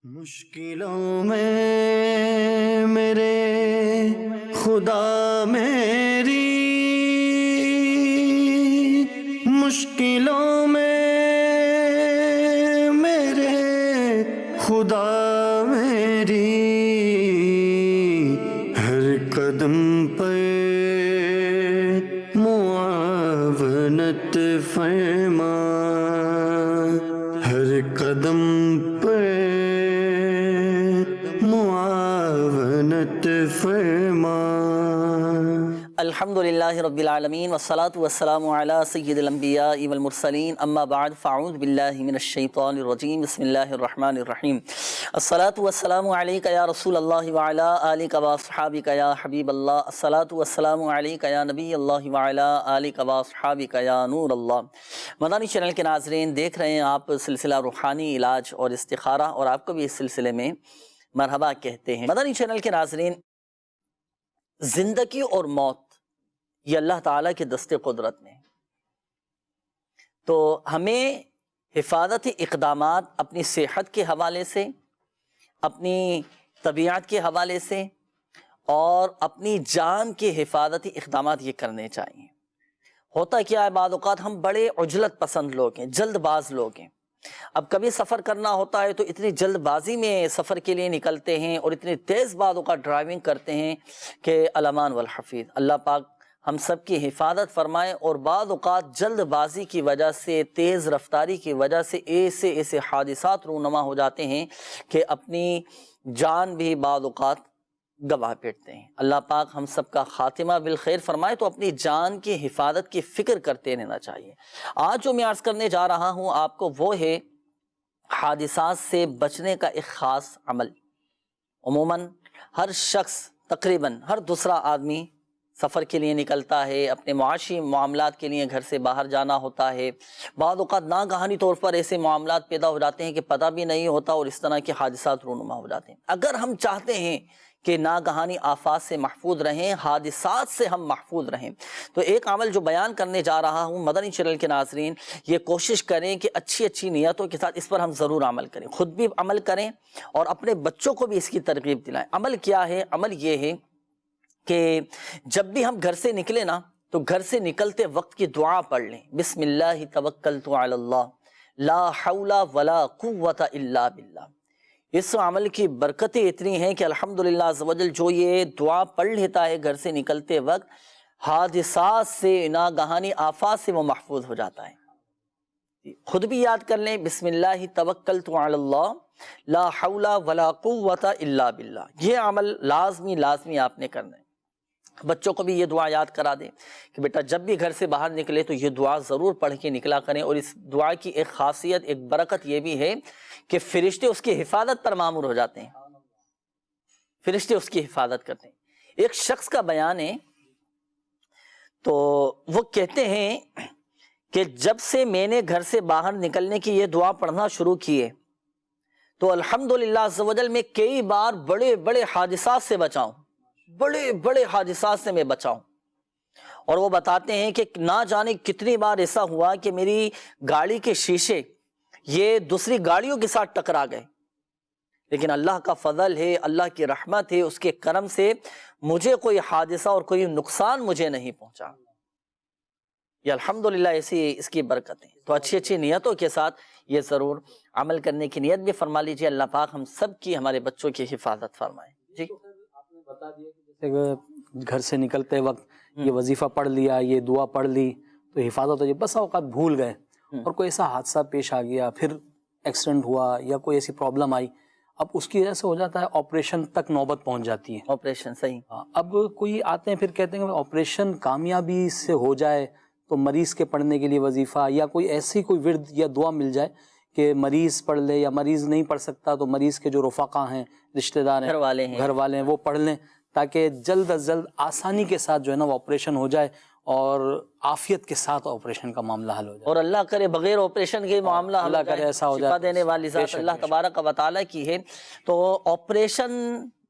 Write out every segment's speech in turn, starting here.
مشکلوں میں میرے خدا میری، مشکلوں میں میرے خدا میری، ہر قدم پہ معاونت فرما، ہر قدم پہ معاونت فرما۔ الحمدللہ رب العالمین والصلاة والسلام علی سید الانبیاء والمرسلین، اما بعد فاعوذ باللہ من الشیطان الرجیم، بسم اللہ الرحمن الرحیم۔ الصلاة والسلام علیک یا رسول اللہ وعلی آلک واصحابک یا حبیب اللہ، الصلاة والسلام علیک یا نبی اللہ وعلی آلک واصحابک یا نور اللہ۔ مدنی چینل کے ناظرین، دیکھ رہے ہیں آپ سلسلہ روحانی علاج اور استخارہ، اور آپ کو بھی اس سلسلے میں مرحبا کہتے ہیں۔ مدنی چینل کے ناظرین، زندگی اور موت یہ اللہ تعالیٰ کے دست قدرت میں، تو ہمیں حفاظتی اقدامات اپنی صحت کے حوالے سے، اپنی طبیعت کے حوالے سے اور اپنی جان کے حفاظتی اقدامات یہ کرنے چاہیے۔ ہوتا کیا ہے، بعض اوقات ہم بڑے عجلت پسند لوگ ہیں، جلد باز لوگ ہیں۔ اب کبھی سفر کرنا ہوتا ہے تو اتنی جلد بازی میں سفر کے لیے نکلتے ہیں اور اتنی تیز بعض اوقات ڈرائیونگ کرتے ہیں کہ الامان والحفیظ، اللہ پاک ہم سب کی حفاظت فرمائے۔ اور بعض اوقات جلد بازی کی وجہ سے، تیز رفتاری کی وجہ سے ایسے حادثات رونما ہو جاتے ہیں کہ اپنی جان بھی بعض اوقات گواہ بیٹھتے ہیں۔ اللہ پاک ہم سب کا خاتمہ بالخیر فرمائے۔ تو اپنی جان کی حفاظت کی فکر کرتے رہنا چاہیے۔ آج جو میں عرض کرنے جا رہا ہوں آپ کو، وہ ہے حادثات سے بچنے کا ایک خاص عمل۔ عموماً ہر شخص، تقریباً ہر دوسرا آدمی سفر کے لیے نکلتا ہے، اپنے معاشی معاملات کے لیے گھر سے باہر جانا ہوتا ہے۔ بعض اوقات ناگہانی طور پر ایسے معاملات پیدا ہو جاتے ہیں کہ پتہ بھی نہیں ہوتا اور اس طرح کے حادثات رونما ہو جاتے ہیں۔ اگر ہم چاہتے ہیں کہ ناگہانی آفات سے محفوظ رہیں، حادثات سے ہم محفوظ رہیں، تو ایک عمل جو بیان کرنے جا رہا ہوں مدنی چینل کے ناظرین، یہ کوشش کریں کہ اچھی نیتوں کے ساتھ اس پر ہم ضرور عمل کریں، خود بھی عمل کریں اور اپنے بچوں کو بھی اس کی ترغیب دلائیں۔ عمل کیا ہے؟ عمل یہ ہے کہ جب بھی ہم گھر سے نکلیں نا، تو گھر سے نکلتے وقت کی دعا پڑھ لیں، بسم اللہ توکلت علی اللہ لا حول ولا قوت الا باللہ۔ اس عمل کی برکتیں اتنی ہیں کہ الحمدللہ عز و جل جو یہ دعا پڑھ لیتا ہے گھر سے نکلتے وقت، حادثات سے، ناگہانی آفات سے وہ محفوظ ہو جاتا ہے۔ خود بھی یاد کر لیں، بسم اللہ توکلت علی اللہ لا حول ولا قوت الا باللہ۔ یہ عمل لازمی آپ نے کرنا ہے۔ بچوں کو بھی یہ دعا یاد کرا دیں کہ بیٹا جب بھی گھر سے باہر نکلے تو یہ دعا ضرور پڑھ کے نکلا کریں۔ اور اس دعا کی ایک خاصیت، ایک برکت یہ بھی ہے کہ فرشتے اس کی حفاظت پر مامور ہو جاتے ہیں، فرشتے اس کی حفاظت کرتے ہیں۔ ایک شخص کا بیان ہے، تو وہ کہتے ہیں کہ جب سے میں نے گھر سے باہر نکلنے کی یہ دعا پڑھنا شروع کی ہے تو الحمدللہ عز و جل میں کئی بار بڑے حادثات سے بچاؤں، بڑے حادثات سے میں بچاؤں۔ اور وہ بتاتے ہیں کہ نہ جانے کتنی بار ایسا ہوا کہ میری گاڑی کے شیشے یہ دوسری گاڑیوں کے ساتھ ٹکرا گئے، لیکن اللہ کا فضل ہے، اللہ کی رحمت ہے، اس کے کرم سے مجھے کوئی حادثہ اور کوئی نقصان مجھے نہیں پہنچا۔ یہ الحمدللہ ایسی اس کی برکت ہے۔ تو اچھی نیتوں کے ساتھ یہ ضرور عمل کرنے کی نیت بھی فرما لیجیے۔ اللہ پاک ہم سب کی، ہمارے بچوں کی حفاظت فرمائے۔ جی، آپ نے بتا دیا کہ جیسے گھر سے نکلتے وقت یہ وظیفہ پڑھ لیا، یہ دعا پڑھ لی تو حفاظت ہو جائے۔ بس اوقات بھول گئے اور کوئی ایسا حادثہ پیش آ گیا، پھر ایکسیڈنٹ ہوا یا کوئی ایسی پرابلم آئی، اب اس کی وجہ سے ہو جاتا ہے آپریشن تک نوبت پہنچ جاتی ہے۔ آپریشن، صحیح۔ اب کوئی آتے ہیں پھر کہتے ہیں کہ آپریشن کامیابی سے ہو جائے تو مریض کے پڑھنے کے لیے وظیفہ یا کوئی ایسی کوئی ورد یا دعا مل جائے کہ مریض پڑھ لے، یا مریض نہیں پڑھ سکتا تو مریض کے جو رفقا ہیں، رشتہ دار ہیں، گھر والے ہیں، وہ پڑھ لیں، تاکہ جلد از جلد آسانی کے ساتھ جو ہے نا وہ آپریشن ہو جائے اور عافیت کے ساتھ آپریشن کا معاملہ حل ہو جائے۔ اور اللہ کرے بغیر آپریشن کے معاملہ اللہ کرے ایسا ہو جائے۔ شفا دینے والی ذات اللہ تبارک و تعالیٰ کی ہے۔ تو آپریشن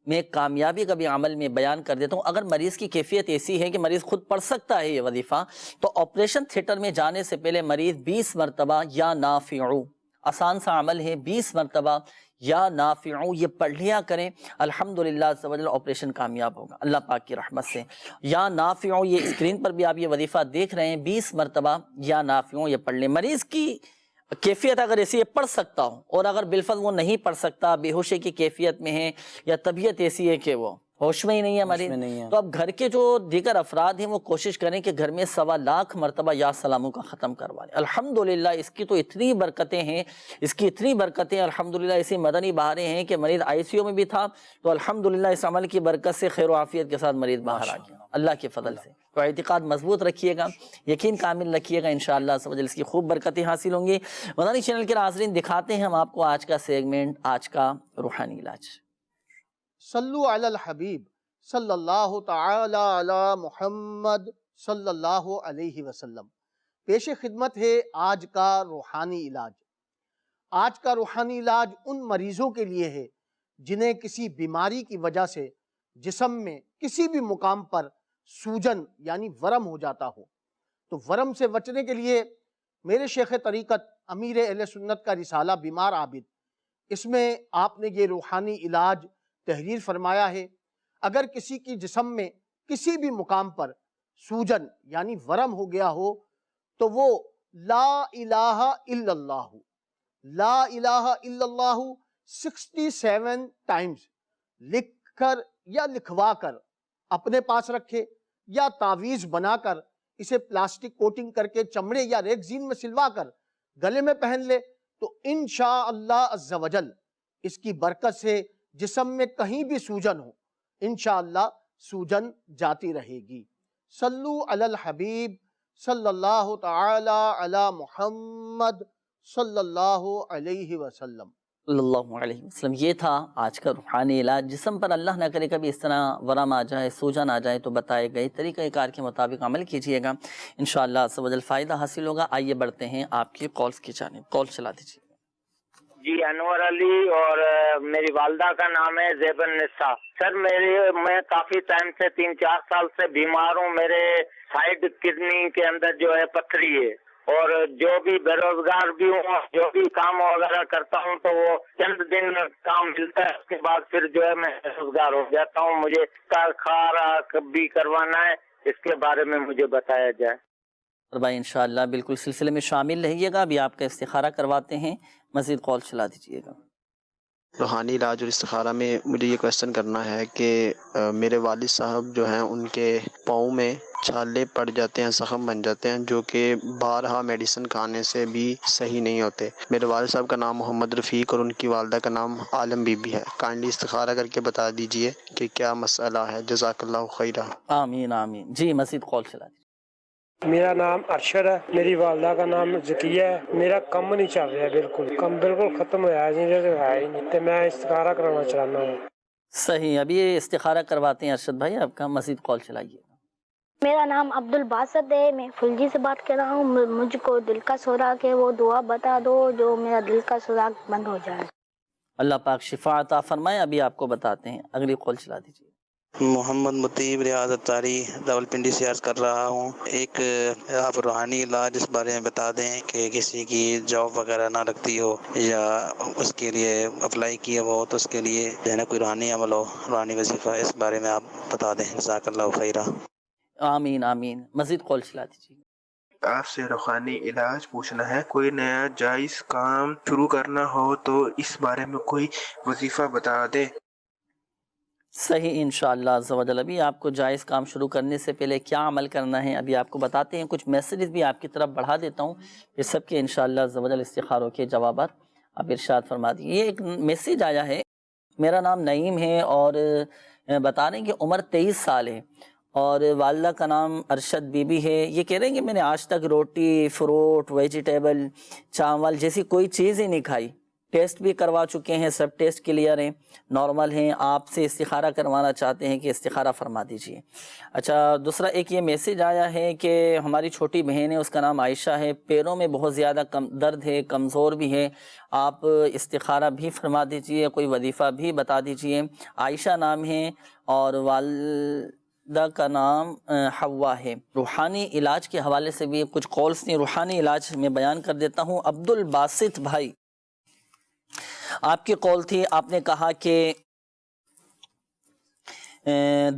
میں کامیابی کا بھی عمل میں بیان کر دیتا ہوں۔ اگر مریض کی کیفیت ایسی ہے کہ مریض خود پڑھ سکتا ہے یہ وظیفہ، تو آپریشن تھیٹر میں جانے سے پہلے مریض 20 مرتبہ یا نافعو آسان سا عمل ہے، 20 مرتبہ یا نافعو یہ پڑھ لیا کریں، الحمدللہ عز و جل آپریشن کامیاب ہوگا اللہ پاک کی رحمت سے۔ یا نافعو، یہ اسکرین پر بھی آپ یہ وظیفہ دیکھ رہے ہیں، 20 مرتبہ یا نافعو یہ پڑھ لیں۔ مریض کی کیفیت اگر ایسی ہے پڑھ سکتا ہوں، اور اگر بالفعل وہ نہیں پڑھ سکتا، بے ہوشی کی کیفیت میں ہے یا طبیعت ایسی ہے کہ وہ ہوش میں ہی نہیں ہے مریض، تو اب گھر کے جو دیگر افراد ہیں وہ کوشش کریں کہ گھر میں 1.25 لاکھ مرتبہ یا سلاموں کا ختم کروا لیں۔ الحمدللہ اس کی تو اتنی برکتیں ہیں، اس کی اتنی برکتیں الحمدللہ ایسی مدنی بہاریں ہیں کہ مریض ICU میں بھی تھا تو الحمدللہ اس عمل کی برکت سے خیر و عافیت کے ساتھ مریض باہر آ گیا اللہ کے فضل سے۔ تو اعتقاد مضبوط رکھیے گا، یقین کامل رکھیے گا، انشاءاللہ عز و جل اس کی خوب برکتیں حاصل ہوں گی۔ مدنی چینل کے ناظرین دکھاتے ہیں ہم آپ کو آج کا سیگمنٹ، آج کا روحانی علاج۔ صلو علی الحبیب صلی اللہ تعالی علی محمد صلی اللہ علیہ وسلم۔ پیش خدمت ہے آج کا روحانی علاج۔ آج کا روحانی علاج ان مریضوں کے لیے ہے جنہیں کسی بیماری کی وجہ سے جسم میں کسی بھی مقام پر سوجن یعنی ورم ہو جاتا ہو۔ تو ورم سے بچنے کے لیے میرے شیخ طریقت امیر اہل سنت کا رسالہ بیمار عابد، اس میں آپ نے یہ روحانی علاج تحریر فرمایا ہے۔ اگر کسی کی جسم میں کسی بھی مقام پر سوجن یعنی ورم ہو گیا ہو تو وہ لا الہ الا اللہ، لا الہ الا اللہ 67 ٹائمز لکھ کر یا لکھوا کر اپنے پاس رکھے، یا تعویذ بنا کر اسے پلاسٹک کوٹنگ کر کے چمڑے یا ریگزین میں سلوا کر گلے میں پہن لے تو انشاءاللہ عز و جل اس کی برکت سے جسم میں کہیں بھی سوجن ہو انشاءاللہ سوجن جاتی رہے گی۔ صلو علی الحبیب صلی اللہ تعالی علی محمد صلی اللہ علیہ وسلم۔ صلی اللہ علیہ وسلم۔ یہ تھا آج کا روحانی علاج۔ جسم پر اللہ نہ کرے کبھی اس طرح ورم آ جائے، سوجن آ جائے تو بتائے گئے طریقہ کار کے مطابق عمل کیجئے گا، انشاءاللہ عز و جل فائدہ حاصل ہوگا۔ آئیے بڑھتے ہیں آپ کی کالز کی جانب، کال چلا دیجیے۔ جی انور علی، اور میری والدہ کا نام ہے زیب النساء۔ سر میں کافی ٹائم سے 3-4 سال سے بیمار ہوں۔ میرے سائیڈ کڈنی کے اندر جو ہے پتھری ہے، اور جو بھی بے روزگار بھی ہوں، جو بھی کام وغیرہ کرتا ہوں تو وہ چند دن کام ملتا ہے، اس کے بعد پھر جو ہے میں بے روزگار ہو جاتا ہوں۔ مجھے کارخارہ بھی کروانا ہے، اس کے بارے میں مجھے بتایا جائے۔ اور بھائی انشاءاللہ بالکل سلسلے میں شامل رہیے گا، ابھی آپ کا استخارہ کرواتے ہیں، مزید کال چلا دیجیے گا۔ روحانی علاج اور استخارہ میں مجھے یہ کویسچن کرنا ہے کہ میرے والد صاحب جو ہیں ان کے پاؤں میں چھالے پڑ جاتے ہیں، زخم بن جاتے ہیں، جو کہ بارہا میڈیسن کھانے سے بھی صحیح نہیں ہوتے۔ میرے والد صاحب کا نام محمد رفیق اور ان کی والدہ کا نام عالم بی بی ہے۔ کائنڈلی استخارہ کر کے بتا دیجئے کہ کیا مسئلہ ہے۔ جزاک اللہ خیرہ۔ آمین آمین۔ جی مزید کال چلا دیجیے۔ میرا نام ارشد ہے، میری والدہ کا نام ذکیہ ہے۔ میرا کم نہیں چل رہا ہے، کم بالکل ختم ہوا ہے نہیں، تو میں استخارہ کرانا چاہتا ہوں۔ صحیح، ابھی یہ استخارہ کرواتے ہیں ارشد بھائی آپ کا، مزید کال چلائیے۔ میرا نام عبد الباسط ہے، میں فلجی سے بات کر رہا ہوں۔ مجھ کو دل کا سوراخ ہے، وہ دعا بتا دو جو میرا دل کا سوراخ بند ہو جائے۔ اللہ پاک شفا عطا فرمائے۔ ابھی آپ کو بتاتے ہیں، اگلی کال چلا دیجیے۔ محمد مطیب ریاض اتاری راولپنڈی سے عرض کر رہا ہوں، ایک آپ روحانی علاج اس بارے میں بتا دیں کہ کسی کی جاب وغیرہ نہ لگتی ہو یا اس کے لیے اپلائی کیا ہو تو اس کے لیے جو ہے نا کوئی روحانی عمل ہو، روحانی وظیفہ، اس بارے میں آپ بتا دیں۔ جزاک اللہ خیرہ۔ آمین آمین۔ مزید کال چلا دیجیے۔ آپ سے روحانی علاج پوچھنا ہے، کوئی نیا جائز کام شروع کرنا ہو تو اس بارے میں کوئی وظیفہ بتا دے۔ صحیح انشاءاللہ عز و جل۔ ابھی آپ کو جائز کام شروع کرنے سے پہلے کیا عمل کرنا ہے ابھی آپ کو بتاتے ہیں، کچھ میسیجز بھی آپ کی طرف بڑھا دیتا ہوں، یہ سب کے انشاءاللہ عز و جل استخاروں کے جوابات آپ ارشاد فرما دیجیے۔ یہ ایک میسیج آیا ہے، میرا نام نعیم ہے اور بتا رہے ہیں کہ عمر 23 سال ہے اور والدہ کا نام ارشد بی بی ہے۔ یہ کہہ رہے ہیں کہ میں نے آج تک روٹی، فروٹ، ویجیٹیبل، چاول جیسی کوئی چیز ہی نہیں کھائی، ٹیسٹ بھی کروا چکے ہیں، سب ٹیسٹ کلیئر ہیں، نارمل ہیں، آپ سے استخارہ کروانا چاہتے ہیں کہ استخارہ فرما دیجیے۔ اچھا، دوسرا ایک یہ میسیج آیا ہے کہ ہماری چھوٹی بہن ہے، اس کا نام عائشہ ہے، پیروں میں بہت زیادہ درد ہے، کمزور بھی ہے، آپ استخارہ بھی فرما دیجیے، کوئی وظیفہ بھی بتا دیجیے۔ عائشہ نام ہے اور والدہ کا نام حوا ہے۔ روحانی علاج کے حوالے سے بھی کچھ کالس نہیں، روحانی علاج میں بیان کر دیتا ہوں۔ عبد الباسط بھائی آپ کی قول تھی، آپ نے کہا کہ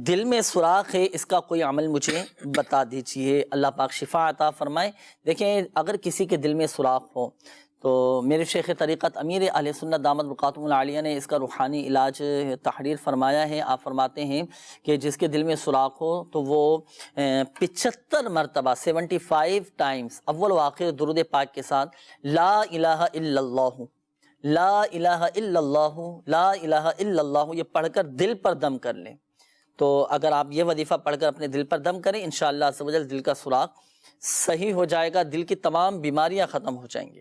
دل میں سوراخ ہے، اس کا کوئی عمل مجھے بتا دیجئے، اللہ پاک شفا عطا فرمائے۔ دیکھیں اگر کسی کے دل میں سوراخ ہو تو میرے شیخ طریقت امیر اہل سنت دامت برکاتہم العالیہ نے اس کا روحانی علاج تحریر فرمایا ہے۔ آپ فرماتے ہیں کہ جس کے دل میں سوراخ ہو تو وہ 75 مرتبہ 75 ٹائمز اول و آخر درود پاک کے ساتھ لا الہ الا اللہ، لا الہ الا اللہ، لا الہ الا اللہ یہ پڑھ کر دل پر دم کر لیں۔ تو اگر آپ یہ وظیفہ پڑھ کر اپنے دل پر دم کریں، انشاءاللہ عز و جل دل کا سوراخ صحیح ہو جائے گا، دل کی تمام بیماریاں ختم ہو جائیں گی۔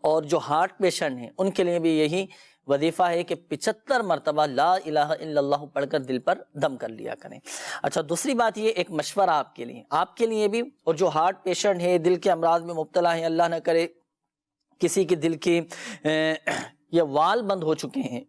اور جو ہارٹ پیشنٹ ہیں ان کے لیے بھی یہی وظیفہ ہے کہ 75 مرتبہ لا الہ الا اللہ پڑھ کر دل پر دم کر لیا کریں۔ اچھا دوسری بات یہ ایک مشورہ آپ کے لیے بھی، اور جو ہارٹ پیشنٹ ہے، دل کے امراض میں مبتلا ہیں، اللہ نہ کرے کسی کے دل کی یہ وال بند ہو چکے ہیں،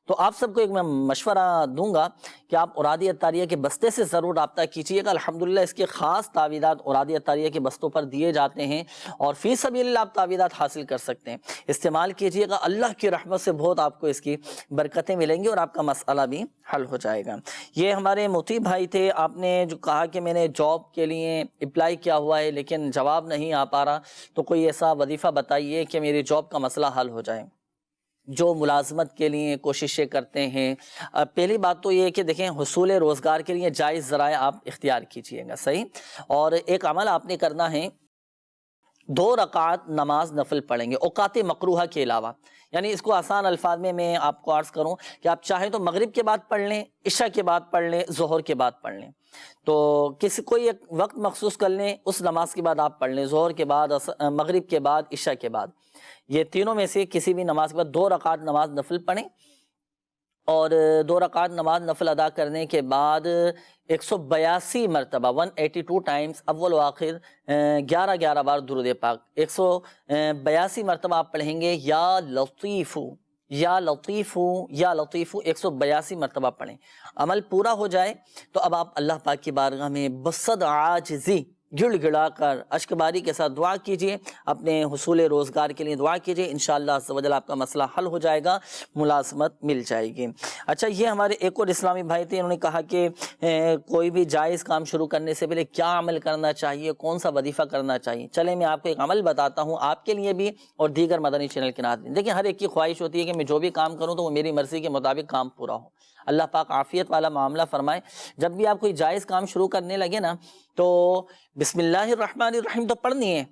تو آپ سب کو ایک میں مشورہ دوں گا کہ آپ اوراد عطاریہ کے بستے سے ضرور رابطہ کیجیے گا۔ الحمدللہ اس کے خاص تعویذات اوراد عطاریہ کے بستوں پر دیے جاتے ہیں، اور فی سبیل اللہ آپ تعویذات حاصل کر سکتے ہیں، استعمال کیجیے گا، اللہ کی رحمت سے بہت آپ کو اس کی برکتیں ملیں گی اور آپ کا مسئلہ بھی حل ہو جائے گا۔ یہ ہمارے موتی بھائی تھے، آپ نے جو کہا کہ میں نے جاب کے لیے اپلائی کیا ہوا ہے لیکن جواب نہیں آ پا رہا، تو کوئی ایسا وظیفہ بتائیے کہ میری جاب کا مسئلہ حل ہو جائے۔ جو ملازمت کے لیے کوششیں کرتے ہیں، پہلی بات تو یہ ہے کہ دیکھیں حصول روزگار کے لیے جائز ذرائع آپ اختیار کیجئے گا، صحیح؟ اور ایک عمل آپ نے کرنا ہے، 2 رکعت نماز نفل پڑھیں گے اوقات مکروہہ کے علاوہ، یعنی اس کو آسان الفاظ میں آپ کو عرض کروں کہ آپ چاہیں تو مغرب کے بعد پڑھ لیں، عشاء کے بعد پڑھ لیں، ظہر کے بعد پڑھ لیں، تو کوئی ایک وقت مخصوص کر لیں، اس نماز کے بعد آپ پڑھ لیں، ظہر کے بعد، مغرب کے بعد، عشاء کے بعد، یہ تینوں میں سے کسی بھی نماز کے بعد 2 رکعت نماز نفل پڑھیں، اور 2 رکعت نماز نفل ادا کرنے کے بعد 182 مرتبہ 182 ٹائمز اول و آخر 11 بار درود پاک 182 مرتبہ آپ پڑھیں گے، یا لطیف یا لطیف یا لطیف 182 مرتبہ پڑھیں۔ عمل پورا ہو جائے تو اب آپ اللہ پاک کی بارگاہ میں بصد عاجزی گڑ گڑا کر اشک باری کے ساتھ دعا کیجئے، اپنے حصول روزگار کے لیے دعا کیجئے، انشاءاللہ عز و جل آپ کا مسئلہ حل ہو جائے گا، ملازمت مل جائے گی۔ اچھا یہ ہمارے ایک اور اسلامی بھائی تھے، انہوں نے کہا کہ کوئی بھی جائز کام شروع کرنے سے پہلے کیا عمل کرنا چاہیے، کون سا وظیفہ کرنا چاہیے؟ چلیں میں آپ کو ایک عمل بتاتا ہوں، آپ کے لیے بھی اور دیگر مدنی چینل کے ناظرین۔ دیکھیں ہر ایک کی خواہش ہوتی ہے کہ میں جو بھی کام کروں تو وہ میری مرضی کے مطابق کام پورا ہو، اللہ پاک عافیت والا معاملہ فرمائے۔ جب بھی آپ کوئی جائز کام شروع کرنے لگے نا تو بسم اللہ الرحمن الرحیم تو پڑھنی ہے،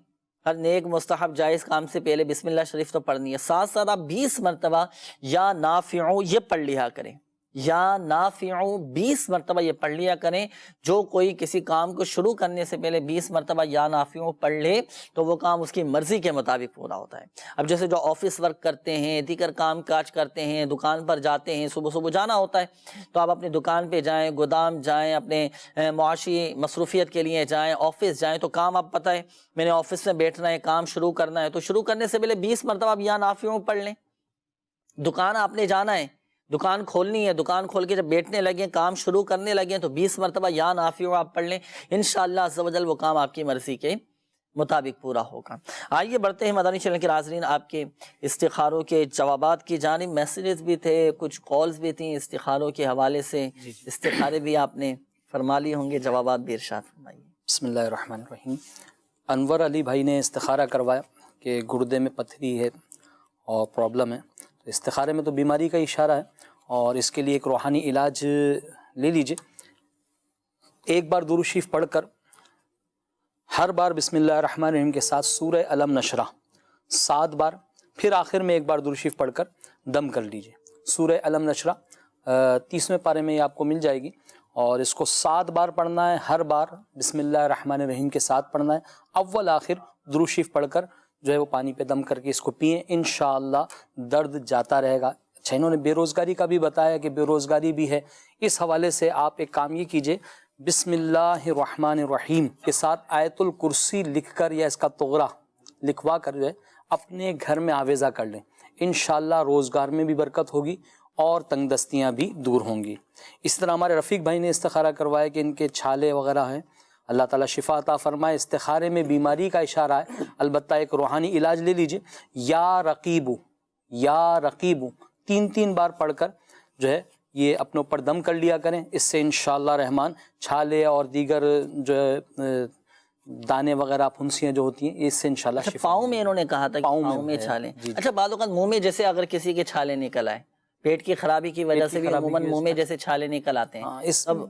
ہر نیک مستحب جائز کام سے پہلے بسم اللہ شریف تو پڑھنی ہے، ساتھ ساتھ آپ 20 مرتبہ یا نافعو یہ پڑھ لیا کریں، یا نافعو 20 مرتبہ یہ پڑھ لیا کریں۔ جو کوئی کسی کام کو شروع کرنے سے پہلے 20 مرتبہ یا نافعو پڑھ لے تو وہ کام اس کی مرضی کے مطابق پورا ہوتا ہے۔ اب جیسے جو آفس ورک کرتے ہیں، دیگر کام کاج کرتے ہیں، دکان پر جاتے ہیں، صبح جانا ہوتا ہے، تو آپ اپنی دکان پہ جائیں، گودام جائیں، اپنے معاشی مصروفیت کے لیے جائیں، آفس جائیں، تو کام آپ پتہ ہے میں نے آفس میں بیٹھنا ہے، کام شروع کرنا ہے، تو شروع کرنے سے پہلے 20 مرتبہ آپ یا نافعو پڑھ لیں۔ دکان آپ نے جانا ہے، دکان کھولنی ہے، دکان کھول کے جب بیٹھنے لگیں، کام شروع کرنے لگیں تو 20 مرتبہ یا نافعو آپ پڑھ لیں، انشاءاللہ عز و جل وہ کام آپ کی مرضی کے مطابق پورا ہوگا۔ آئیے بڑھتے ہیں مدنی چینل کے ناظرین آپ کے استخاروں کے جوابات کی جانب۔ میسیجز بھی تھے، کچھ کالز بھی تھیں استخاروں کے حوالے سے، استخارے بھی آپ نے فرما لیے ہوں گے، جوابات بھی ارشاد فرمائیے۔ بسم اللہ الرحمن الرحیم۔ انور علی بھائی نے استخارہ کروایا کہ گردے میں پتھری ہے اور پرابلم ہے، تو استخارے میں تو بیماری کا اشارہ ہے اور اس کے لیے ایک روحانی علاج لے لیجئے۔ ایک بار درود شریف پڑھ کر ہر بار بسم اللہ الرحمن الرحیم کے ساتھ سورہ علم نشرہ 7 بار، پھر آخر میں ایک بار درود شریف پڑھ کر دم کر لیجئے۔ سورہ علم نشرہ 30ویں پارے میں یہ آپ کو مل جائے گی، اور اس کو 7 بار پڑھنا ہے، ہر بار بسم اللہ الرحمن الرحیم کے ساتھ پڑھنا ہے، اول آخر درود شریف پڑھ کر جو ہے وہ پانی پہ دم کر کے اس کو پئیں، انشاءاللہ درد جاتا رہے گا۔ اچھا انہوں نے بے روزگاری کا بھی بتایا کہ بے روزگاری بھی ہے، اس حوالے سے آپ ایک کام یہ کیجئے، بسم اللہ الرحمن الرحیم کے ساتھ آیت الکرسی لکھ کر یا اس کا تغرہ لکھوا کر جو ہے اپنے گھر میں آویزہ کر لیں، انشاءاللہ روزگار میں بھی برکت ہوگی اور تنگ دستیاں بھی دور ہوں گی۔ اس طرح ہمارے رفیق بھائی نے استخارہ کروایا کہ ان کے چھالے وغیرہ ہیں، اللہ تعالیٰ شفا عطا فرمائے۔ استخارے میں بیماری کا اشارہ ہے، البتہ ایک روحانی علاج لے لیجئے، یا رقیبو یا رقیب، 3 بار پڑھ کر جو ہے یہ اپنے اوپر دم کر لیا کریں. اس سے انشاءاللہ رحمان چھالے اور دیگر جو ہے دانے وغیرہ پھنسیاں جو ہوتی ہیں اس سے انشاءاللہ شفا. پاؤں میں انہوں نے کہا تھا کہ پاؤں میں چھالیں. اچھا بعض اوقات منہ میں جیسے اگر کسی کے چھالے نکل آئے پیٹ کی خرابی کی وجہ سے بھی عموماً منہ میں جیسے چھالے نکل آتے ہیں،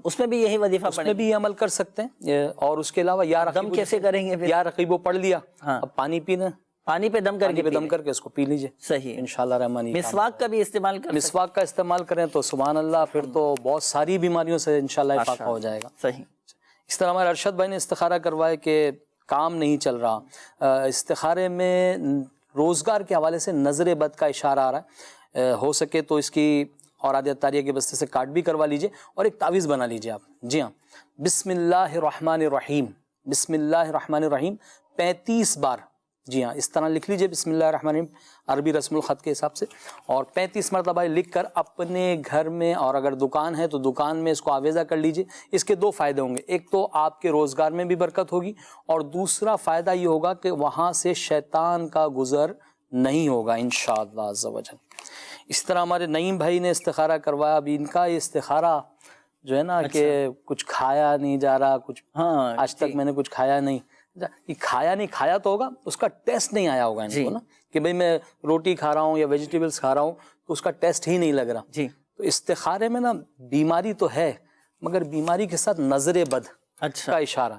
اس میں بھی یہی وظیفہ اس میں بھی یہ عمل کر سکتے ہیں. اور اس کے علاوہ یا دم کیسے کریں گے؟ یا رقیبو پڑھ لیا، اب پانی پینا، پانی پہ دم کر کے اس کو پی لیجئے. صحیح انشاءاللہ رحمانی. مسواک کا بھی استعمال کر مسواک کا استعمال کریں تو سبحان اللہ، پھر تو بہت ساری بیماریوں سے انشاءاللہ افاقہ ہو جائے گا. صحیح. اس طرح ہمارے ارشد بھائی نے استخارہ کروایا کہ کام نہیں چل رہا. استخارے میں روزگار کے حوالے سے نظر بد کا اشارہ آ رہا ہے، ہو سکے تو اس کی اور عادت تاریہ کے بستے سے کاٹ بھی کروا لیجئے اور ایک تعویذ بنا لیجئے آپ. جی ہاں، بسم اللہ الرحمن الرحیم، بسم اللہ الرحمن الرحیم 35 بار. جی ہاں، اس طرح لکھ لیجئے بسم اللہ الرحمن الرحیم عربی رسم الخط کے حساب سے، اور 35 مرتبہ لکھ کر اپنے گھر میں، اور اگر دکان ہے تو دکان میں اس کو آویزہ کر لیجئے. اس کے 2 فائدے ہوں گے، ایک تو آپ کے روزگار میں بھی برکت ہوگی، اور دوسرا فائدہ یہ ہوگا کہ وہاں سے شیطان کا گزر نہیں ہوگا انشاءاللہ عز و جل. اس طرح ہمارے نعیم بھائی نے استخارہ کروایا. ابھی ان کا یہ استخارہ جو ہے نا کہ کچھ کھایا نہیں جا رہا، کچھ آج تک میں نے کچھ کھایا نہیں. یہ کھایا نہیں، کھایا تو ہوگا، اس کا ٹیسٹ نہیں آیا ہوگا ان کو نا، کہ بھئی میں روٹی کھا رہا ہوں یا ویجیٹیبلز کھا رہا ہوں تو اس کا ٹیسٹ ہی نہیں لگ رہا. تو استخارے میں نا بیماری تو ہے، مگر بیماری کے ساتھ نظر بد کا اشارہ.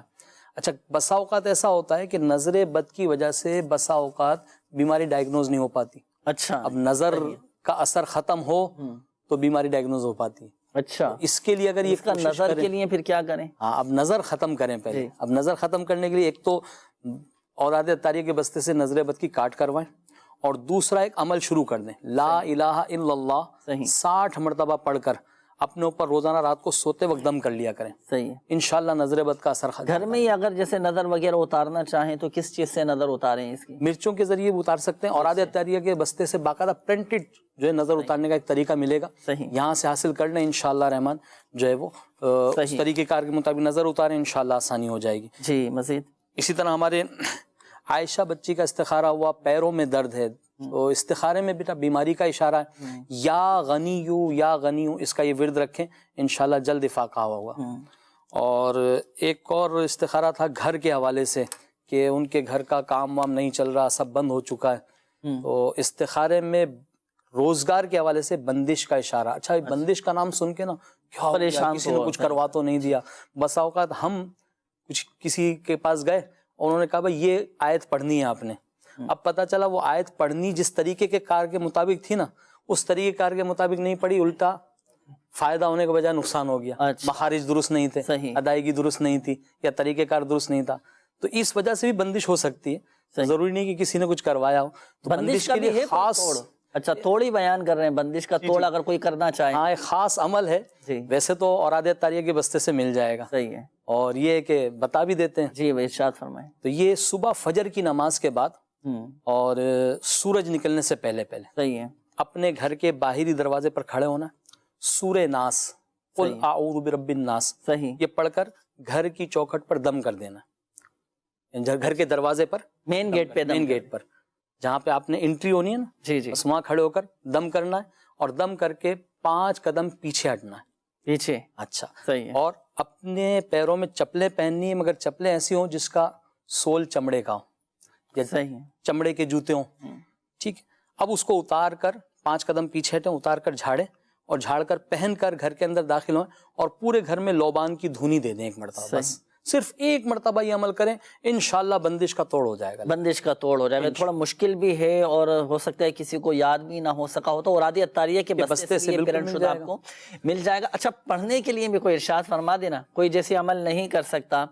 اچھا بسا اوقات ایسا ہوتا ہے کہ نظر بد کی وجہ سے بسا اوقات بیماری ڈائگنوز نہیں ہو پاتی. اچھا، اب نظر کا اثر ختم ہو تو بیماری ڈائگنوز ہو پاتی. اچھا، اس کے لیے اگر یہ اس کا نظر کے لیے پھر کیا کریں؟ ہاں، اب نظر ختم کریں پہلے. اب نظر ختم کرنے کے لیے ایک تو اوراد تاریہ کے بستے سے نظر بد کی کاٹ کروائیں، اور دوسرا ایک عمل شروع کر دیں، لا الہ الا اللہ 60 مرتبہ پڑھ کر اپنے اوپر روزانہ رات کو سوتے وقت دم کر لیا کریں. صحیح ہے. انشاءاللہ نظر بد کا اثر ختم. گھر میں ہی اگر جیسے نظر وغیرہ اتارنا چاہیں تو کس چیز سے نظر اتاریں؟ اس کی مرچوں کے ذریعے اتار سکتے ہیں، اور عادت تاریہ کے بستے سے باقاعدہ پرنٹڈ جو ہے نظر اتارنے کا ایک طریقہ ملے گا، یہاں سے حاصل کر لیں انشاءاللہ رحمان، جو ہے وہ اس طریقہ کار کے مطابق نظر اتاریں، انشاءاللہ آسانی ہو جائے گی. جی مزید اسی طرح ہمارے عائشہ بچی کا استخارہ ہوا، پیروں میں درد ہے، تو استخارے میں بیٹا بیماری کا اشارہ ہے، یا غنیو اس کا یہ ورد رکھیں، انشاءاللہ جلد افاقہ ہوگا. اور ایک اور استخارہ تھا گھر کے حوالے سے کہ ان کے گھر کا کام وام نہیں چل رہا، سب بند ہو چکا ہے، تو استخارے میں روزگار کے حوالے سے بندش کا اشارہ. اچھا بندش کا نام سن کے نا کیا پریشان، کسی نے کچھ کروا تو نہیں دیا. بسا اوقات ہم کچھ کسی کے پاس گئے، انہوں نے کہا بھائی یہ آیت پڑھنی ہے آپ نے. اب پتہ چلا وہ آیت پڑھنی جس طریقے کے کار کے مطابق تھی نا، اس طریقے کار کے مطابق نہیں پڑھی، الٹا فائدہ ہونے کے بجائے نقصان ہو گیا. مخارج درست نہیں تھے، ادائیگی درست نہیں تھی، یا طریقہ کار درست نہیں تھا، تو اس وجہ سے بھی بندش ہو سکتی ہے. ضروری نہیں کہ کسی نے کچھ کروایا ہو. تو بندش کے لیے خاص، اچھا توڑ ہی بیان کر رہے ہیں، بندش کا توڑ اگر کوئی کرنا چاہے، ہاں ایک خاص عمل ہے. ویسے تو اوراد تاریہ کے بستے سے مل جائے گا. صحیح ہے. اور یہ کہ بتا بھی دیتے ہیں. جی ارشاد فرمائیں. تو یہ صبح فجر کی نماز کے بعد اور سورج نکلنے سے پہلے صحیح ہے، اپنے گھر کے باہری دروازے پر کھڑے ہونا، سورہ ناس، قل اعوذ برب الناس، صحیح، یہ پڑھ کر گھر کی چوکھٹ پر دم کر دینا. گھر کے دروازے پر، مین گیٹ پر جہاں پہ آپ نے انٹری ہونی ہے نا، جی بس وہاں کھڑے ہو کر دم کرنا ہے، اور دم کر کے 5 قدم پیچھے ہٹنا ہے. پیچھے، اچھا صحیح ہے. اور اپنے پیروں میں چپلیں پہننی ہے، مگر چپلیں ایسی ہوں جس کا سول چمڑے کا ہو، صحیح ہے، چمڑے کے جوتے ہوں. ٹھیک ہے. اب اس کو اتار کر 5 قدم پیچھے ہٹیں، اتار کر جھاڑیں، اور جھاڑ کر پہن کر گھر کے اندر داخل ہوں، اور پورے گھر میں لوبان کی دھونی دے دیں 1 مرتبہ. بس صرف 1 مرتبہ یہ عمل کریں، انشاءاللہ بندش کا توڑ ہو جائے گا. بندش کا توڑ ہو جائے گا. تھوڑا مشکل بھی ہے، اور ہو سکتا ہے کسی کو یاد بھی نہ ہو سکا ہو، تو اوراد تاریہ کے بستے سے یہ پیرنٹ شدہ آپ کو مل جائے گا. اچھا پڑھنے کے لیے بھی کوئی ارشاد فرما دینا، کوئی جیسے عمل نہیں کر سکتا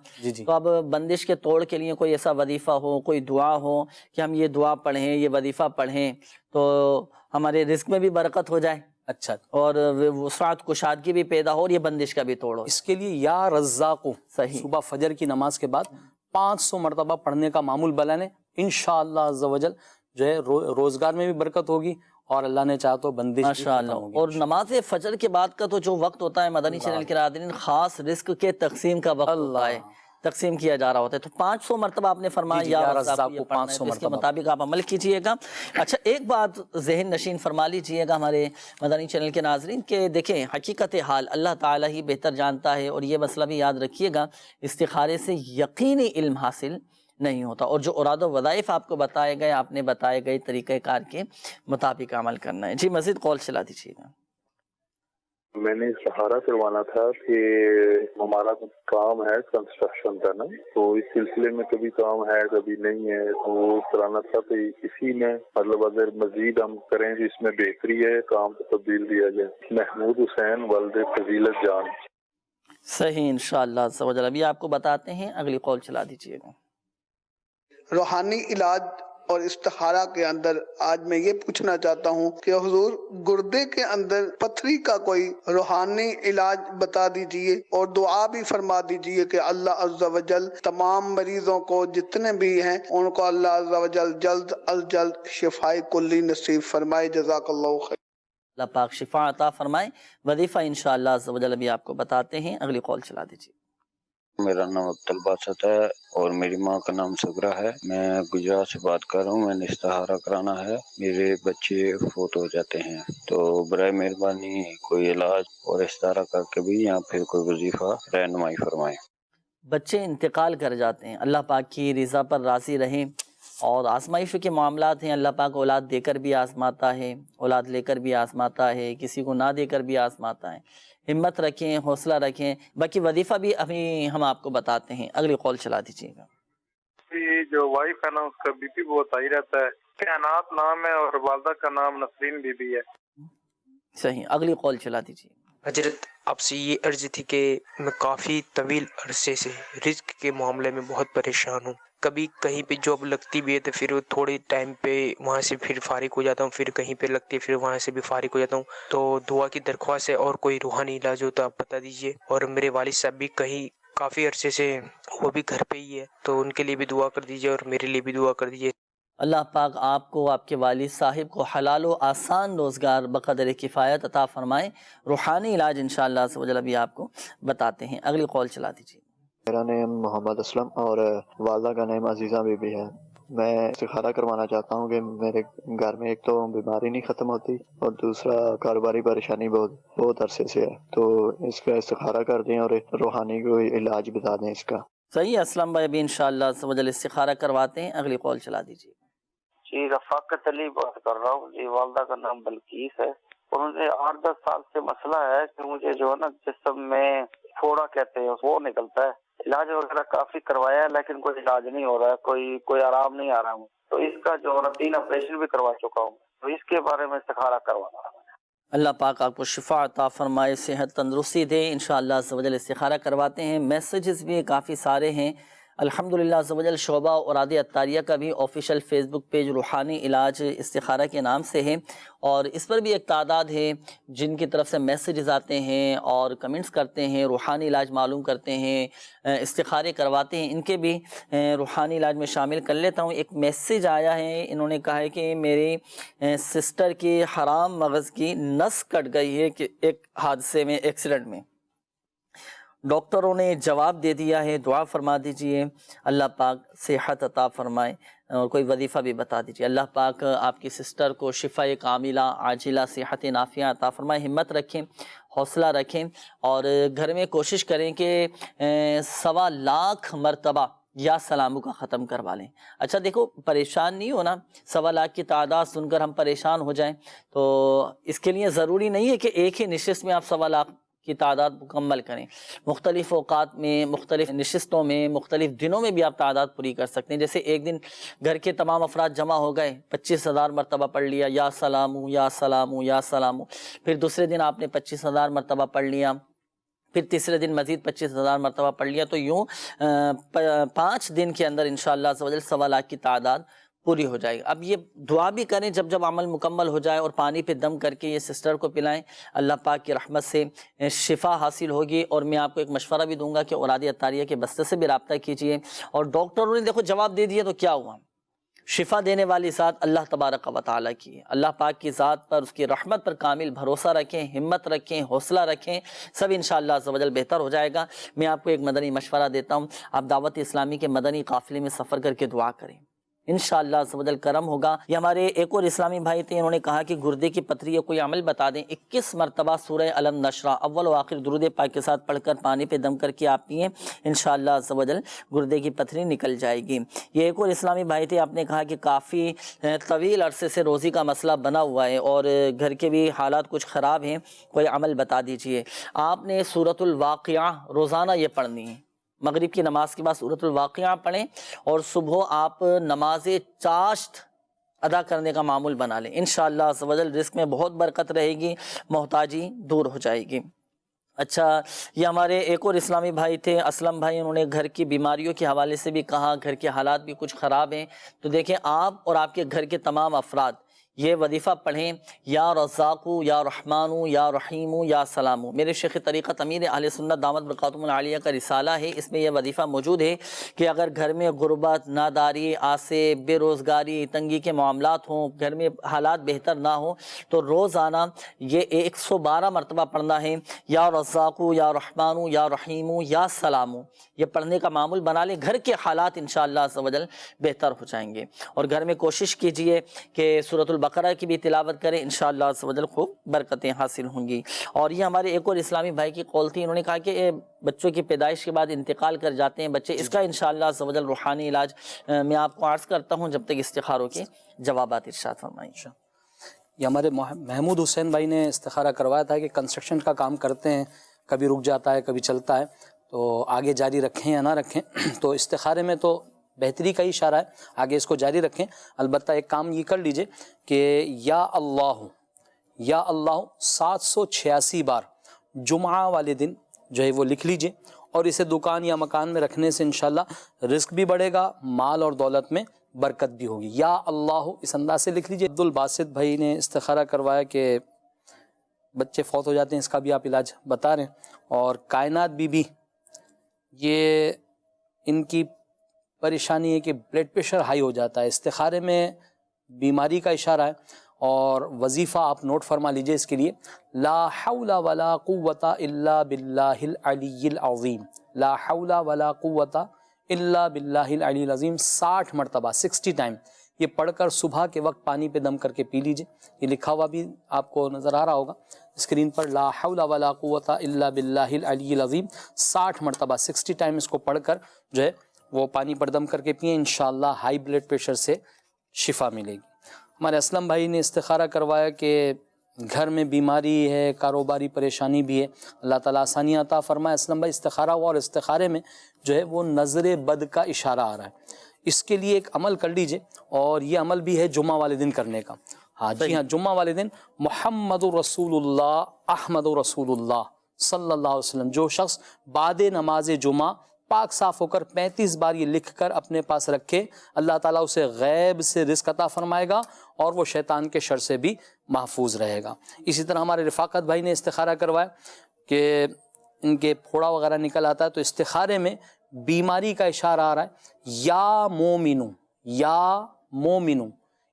تو اب بندش کے توڑ کے لیے کوئی ایسا وظیفہ ہو، کوئی دعا ہو کہ ہم یہ دعا پڑھیں، یہ وظیفہ پڑھیں تو ہمارے رزق میں بھی برکت ہو جائے، اچھا، اور وسعت کشادگی بھی پیدا ہو، اور یہ بندش کا بھی توڑ ہو. اس کے لیے یا رزاق صبح فجر کی نماز کے بعد 500 مرتبہ پڑھنے کا معمول بنانے، انشاءاللہ عز و جل جو ہے روزگار میں بھی برکت ہوگی، اور اللہ نے چاہا تو بندش ماشاءاللہ. اور نماز فجر کے بعد کا تو جو وقت ہوتا ہے مدنی چینل کے ناظرین، خاص رزق کے تقسیم کا وقت ہوتا ہے. تقسیم کیا جا رہا ہوتا ہے. تو 500 مرتبہ آپ نے فرمایا جی، یا یا رزاق رزاق کو کو پڑھنا ہے، 500 تو اس کے مرتبہ. مطابق آپ عمل کیجئے گا. اچھا ایک بات ذہن نشین فرما لیجئے گا ہمارے مدنی چینل کے ناظرین کہ دیکھیں حقیقت حال اللہ تعالیٰ ہی بہتر جانتا ہے، اور یہ مسئلہ بھی یاد رکھیے گا استخارے سے یقینی علم حاصل نہیں ہوتا، اور جو اراد و وظائف آپ کو بتائے گئے، آپ نے بتائے گئے طریقہ کار کے مطابق عمل کرنا ہے. جی مزید کال چلا دیجیے گا. میں نے استخارہ کروانا تھا کہ ہمارا کام ہے کنسٹرکشن کا نا، تو اس سلسلے میں کبھی کام ہے کبھی نہیں ہے، تو وہ کرانا تھا. تو کسی نے مطلب اگر مزید ہم کریں تو اس میں بہتری ہے، کام کو تبدیل دیا جائے. محمود حسین والد فضیلت جان. صحیح انشاءاللہ عز و جل. ابھی آپ کو بتاتے ہیں، اگلی کال چلا دیجیے گا. روحانی علاج اور استخارہ کے اندر آج میں یہ پوچھنا چاہتا ہوں کہ حضور گردے کے اندر پتھری کا کوئی روحانی علاج بتا دیجئے، اور دعا بھی فرما دیجئے کہ اللہ عز و جل تمام مریضوں کو جتنے بھی ہیں ان کو اللہ عز و جل جلد از جلد شفائے کلی نصیب فرمائے. جزاک اللہ خیر. اللہ پاک شفا عطا فرمائے. وظیفہ انشاءاللہ عز و جل ابھی آپ کو بتاتے ہیں، اگلی کال چلا دیجیے. میرا نام عبدالباسط ہے اور میری ماں کا نام سگرا ہے. میں گجرات سے بات کر رہا ہوں. میں نے استخارہ کرانا ہے، میرے بچے فوت ہو جاتے ہیں، تو برائے مہربانی کوئی علاج اور استخارہ کر کے بھی یا پھر کوئی وظیفہ رہنمائی فرمائیں. بچے انتقال کر جاتے ہیں، اللہ پاک کی رضا پر راضی رہیں، اور آزمائشوں کے معاملات ہیں. اللہ پاک اولاد دے کر بھی آزماتا ہے، اولاد لے کر بھی آزماتا ہے، کسی کو نہ دے کر بھی آزماتا ہے. ہمت رکھیں، حوصلہ رکھیں. باقی وظیفہ بھی ابھی ہم آپ کو بتاتے ہیں. اگلی کال چلا دیجیے گا. جو وائف ہے نا اس کا بی پی بہت ہائی رہتا ہے. کائنات نام ہے اور والدہ کا نام نسرین بی بی ہے. صحیح، اگلی کال چلا دیجیے. حضرت آپ سے یہ عرض تھی کہ میں کافی طویل عرصے سے رزق کے معاملے میں بہت پریشان ہوں. کبھی کہیں پہ جاب لگتی بھی ہے تو پھر تھوڑے ٹائم پہ وہاں سے پھر فارغ ہو جاتا ہوں، پھر کہیں پہ لگتی ہے پھر وہاں سے بھی فارغ ہو جاتا ہوں. تو دعا کی درخواست ہے، اور کوئی روحانی علاج ہو تو آپ بتا دیجئے. اور میرے والد صاحب بھی کہیں کافی عرصے سے وہ بھی گھر پہ ہی ہے، تو ان کے لیے بھی دعا کر دیجئے اور میرے لیے بھی دعا کر دیجئے. اللہ پاک آپ کو، آپ کے والد صاحب کو حلال و آسان روزگار بقدر کفایت عطا فرمائے. روحانی علاج انشاءاللہ عز و جل ابھی آپ کو بتاتے ہیں. اگلی کال چلا دیجیے. میرا نام محمد اسلم اور والدہ کا نام عزیزہ بی بی ہے. میں استخارہ کروانا چاہتا ہوں کہ میرے گھر میں ایک تو بیماری نہیں ختم ہوتی، اور دوسرا کاروباری پریشانی بہت عرصے سے ہے، تو اس کا استخارہ کر دیں اور روحانی کوئی علاج بتا دیں اس کا. صحیح اسلم بھائی، ابھی انشاءاللہ عز و جل استخارہ کرواتے ہیں. اگلی کال چلا دیجیے. جی رفاقت علی بات کر رہا ہوں. جی والدہ کا نام بلقیس ہے، اور مجھے 8-10 سال سے مسئلہ ہے کہ مجھے جو ہے نا جسم میں تھوڑا کہتے ہیں وہ نکلتا ہے. علاج وغیرہ کافی کروایا ہے لیکن کوئی علاج نہیں ہو رہا ہے، کوئی آرام نہیں آ رہا ہے. تو اس کا جو ہے نا 3 آپریشن بھی کروا چکا ہوں، تو اس کے بارے میں استخارہ کروانا ہے. اللہ پاک آپ کو شفا عطا فرمائے، صحت تندرستی دے. انشاءاللہ عز و جل استخارہ کرواتے ہیں. میسیجز بھی کافی سارے ہیں. الحمدللہ عز و جل شعبہ اوراد عطاریہ کا بھی آفیشیل فیس بک پیج روحانی علاج استخارہ کے نام سے ہے، اور اس پر بھی ایک تعداد ہے جن کی طرف سے میسیجز آتے ہیں اور کمنٹس کرتے ہیں، روحانی علاج معلوم کرتے ہیں، استخارے کرواتے ہیں. ان کے بھی روحانی علاج میں شامل کر لیتا ہوں. ایک میسیج آیا ہے، انہوں نے کہا ہے کہ میری سسٹر کی حرام مغز کی نس کٹ گئی ہے کہ ایک حادثے میں، ایکسیڈنٹ میں. ڈاکٹروں نے جواب دے دیا ہے، دعا فرما دیجئے اللہ پاک صحت عطا فرمائے. اور کوئی وظیفہ بھی بتا دیجئے. اللہ پاک آپ کی سسٹر کو شفاء کاملہ عاجلہ صحت نافیہ عطا فرمائے. ہمت رکھیں، حوصلہ رکھیں، اور گھر میں کوشش کریں کہ 1.25 لاکھ مرتبہ یا سلاموں کا ختم کروا لیں. اچھا دیکھو، پریشان نہیں ہونا. 1.25 لاکھ کی تعداد سن کر ہم پریشان ہو جائیں تو اس کے لیے ضروری نہیں ہے کہ ایک ہی نشست میں آپ 1.25 لاکھ کی تعداد مکمل کریں. مختلف اوقات میں، مختلف نشستوں میں، مختلف دنوں میں بھی آپ تعداد پوری کر سکتے ہیں. جیسے ایک دن گھر کے تمام افراد جمع ہو گئے، 25,000 مرتبہ پڑھ لیا یا سلامو یا سلامو یا سلامو. پھر دوسرے دن آپ نے 25,000 مرتبہ پڑھ لیا، پھر تیسرے دن مزید 25,000 مرتبہ پڑھ لیا. تو یوں 5 دن کے اندر انشاءاللہ عز و جل 1.25 لاکھ کی تعداد پوری ہو جائے گی. اب یہ دعا بھی کریں جب عمل مکمل ہو جائے، اور پانی پہ دم کر کے یہ سسٹر کو پلائیں. اللہ پاک کی رحمت سے شفا حاصل ہوگی. اور میں آپ کو ایک مشورہ بھی دوں گا کہ اوراد عطاریہ کے بستے سے بھی رابطہ کیجئے. اور ڈاکٹروں نے دیکھو جواب دے دیا تو کیا ہوا، شفا دینے والی ذات اللہ تبارک و تعالیٰ کی ہے۔ اللہ پاک کی ذات پر، اس کی رحمت پر کامل بھروسہ رکھیں، ہمت رکھیں، حوصلہ رکھیں، سب انشاءاللہ عز و جل بہتر ہو جائے گا۔ میں آپ کو ایک مدنی مشورہ دیتا ہوں، آپ دعوت اسلامی کے مدنی قافلے میں سفر کر کے دعا کریں، انشاءاللہ عز و جل کرم ہوگا۔ یہ ہمارے ایک اور اسلامی بھائی تھے، انہوں نے کہا کہ گردے کی پتھری یا کوئی عمل بتا دیں۔ 21 مرتبہ سورہ علم نشرہ اول و آخر درود پاک کے ساتھ پڑھ کر پانی پہ دم کر کے آپ پئیں، انشاءاللہ عز و جل گردے کی پتھری نکل جائے گی۔ یہ ایک اور اسلامی بھائی تھے، آپ نے کہا کہ کافی طویل عرصے سے روزی کا مسئلہ بنا ہوا ہے اور گھر کے بھی حالات کچھ خراب ہیں، کوئی عمل بتا دیجئے۔ آپ نے سورۃ الواقعہ روزانہ یہ پڑھنی ہے، مغرب کی نماز کے بعد سورۃ الواقعہ پڑھیں اور صبح آپ نماز چاشت ادا کرنے کا معمول بنا لیں، انشاءاللہ عز و جل رزق میں بہت برکت رہے گی، محتاجی دور ہو جائے گی۔ اچھا، یہ ہمارے ایک اور اسلامی بھائی تھے، اسلم بھائی، انہوں نے گھر کی بیماریوں کے حوالے سے بھی کہا، گھر کے حالات بھی کچھ خراب ہیں، تو دیکھیں آپ اور آپ کے گھر کے تمام افراد یہ وظیفہ پڑھیں، یا رزاقو یا رحمانو یا رحیمو یا سلامو۔ میرے شیخ طریقت امیر اہل سنت دامت برکاتہم العالیہ کا رسالہ ہے، اس میں یہ وظیفہ موجود ہے کہ اگر گھر میں غربت، ناداری، آسے، بے روزگاری، تنگی کے معاملات ہوں، گھر میں حالات بہتر نہ ہوں، تو روزانہ یہ 112 مرتبہ پڑھنا ہے، یا رزاقو یا رحمانو یا رحیمو یا سلامو۔ یہ پڑھنے کا معمول بنا لیں، گھر کے حالات انشاءاللہ عز و جل بہتر ہو جائیں گے۔ اور گھر میں کوشش کیجئے کہ سورۃ البقرہ کی بھی تلاوت کریں، انشاءاللہ عز و جل خوب برکتیں حاصل ہوں گی۔ اور یہ ہمارے ایک اور اسلامی بھائی کی قول تھی، انہوں نے کہا کہ بچوں کی پیدائش کے بعد انتقال کر جاتے ہیں بچے، اس کا انشاءاللہ عز و جل روحانی علاج میں آپ کو عرض کرتا ہوں، جب تک استخاروں کے جوابات ارشاد فرمائیں۔ یہ ہمارے محمود حسین بھائی نے استخارہ کروایا تھا کہ کنسٹرکشن کا کام کرتے ہیں، کبھی رک جاتا ہے کبھی چلتا ہے، تو آگے جاری رکھیں یا نہ رکھیں، تو استخارے میں تو بہتری کا ہی اشارہ ہے، آگے اس کو جاری رکھیں۔ البتہ ایک کام یہ کر لیجئے کہ یا اللہ 786 بار جمعہ والے دن جو ہے وہ لکھ لیجئے، اور اسے دکان یا مکان میں رکھنے سے انشاءاللہ رزق بھی بڑھے گا، مال اور دولت میں برکت بھی ہوگی۔ یا اللہ اس انداز سے لکھ لیجئے۔ عبدالباسط بھائی نے استخارہ کروایا کہ بچے فوت ہو جاتے ہیں، اس کا بھی آپ علاج بتا رہے ہیں۔ اور کائنات بی بی، یہ ان کی پریشانی ہے کہ بلڈ پریشر ہائی ہو جاتا ہے، استخارے میں بیماری کا اشارہ ہے، اور وظیفہ آپ نوٹ فرما لیجئے اس کے لیے، لا حول ولا قوت الا باللہ العلی العظیم، لا حول ولا قوت الا باللہ العلی العظیم 60 مرتبہ 60 ٹائم یہ پڑھ کر صبح کے وقت پانی پہ دم کر کے پی لیجئے۔ یہ لکھا ہوا بھی آپ کو نظر آ رہا ہوگا اسکرین پر، لا حول ولا قوت الا باللہ العلی العظیم 60 مرتبہ 60 ٹائم اس کو پڑھ کر جو ہے وہ پانی پر دم کر کے پئیں، انشاءاللہ ہائی بلڈ پریشر سے شفا ملے گی۔ ہمارے اسلم بھائی نے استخارہ کروایا کہ گھر میں بیماری ہے، کاروباری پریشانی بھی ہے، اللہ تعالیٰ آسانیاں عطا فرمائے۔ اسلم بھائی استخارہ ہوا، اور استخارے میں جو ہے وہ نظر بد کا اشارہ آ رہا ہے، اس کے لیے ایک عمل کر لیجئے، اور یہ عمل بھی ہے جمعہ والے دن کرنے کا۔ ہاں جی ہاں، جمعہ والے دن محمد رسول اللہ احمد رسول اللہ صلی اللہ علیہ وسلم، جو شخص بعد نماز جمعہ پاک صاف ہو کر 35 بار یہ لکھ کر اپنے پاس رکھے، اللہ تعالیٰ اسے غیب سے رزق عطا فرمائے گا، اور وہ شیطان کے شر سے بھی محفوظ رہے گا۔ اسی طرح ہمارے رفاقت بھائی نے استخارہ کروایا کہ ان کے پھوڑا وغیرہ نکل آتا ہے، تو استخارے میں بیماری کا اشارہ آ رہا ہے، یا مومنو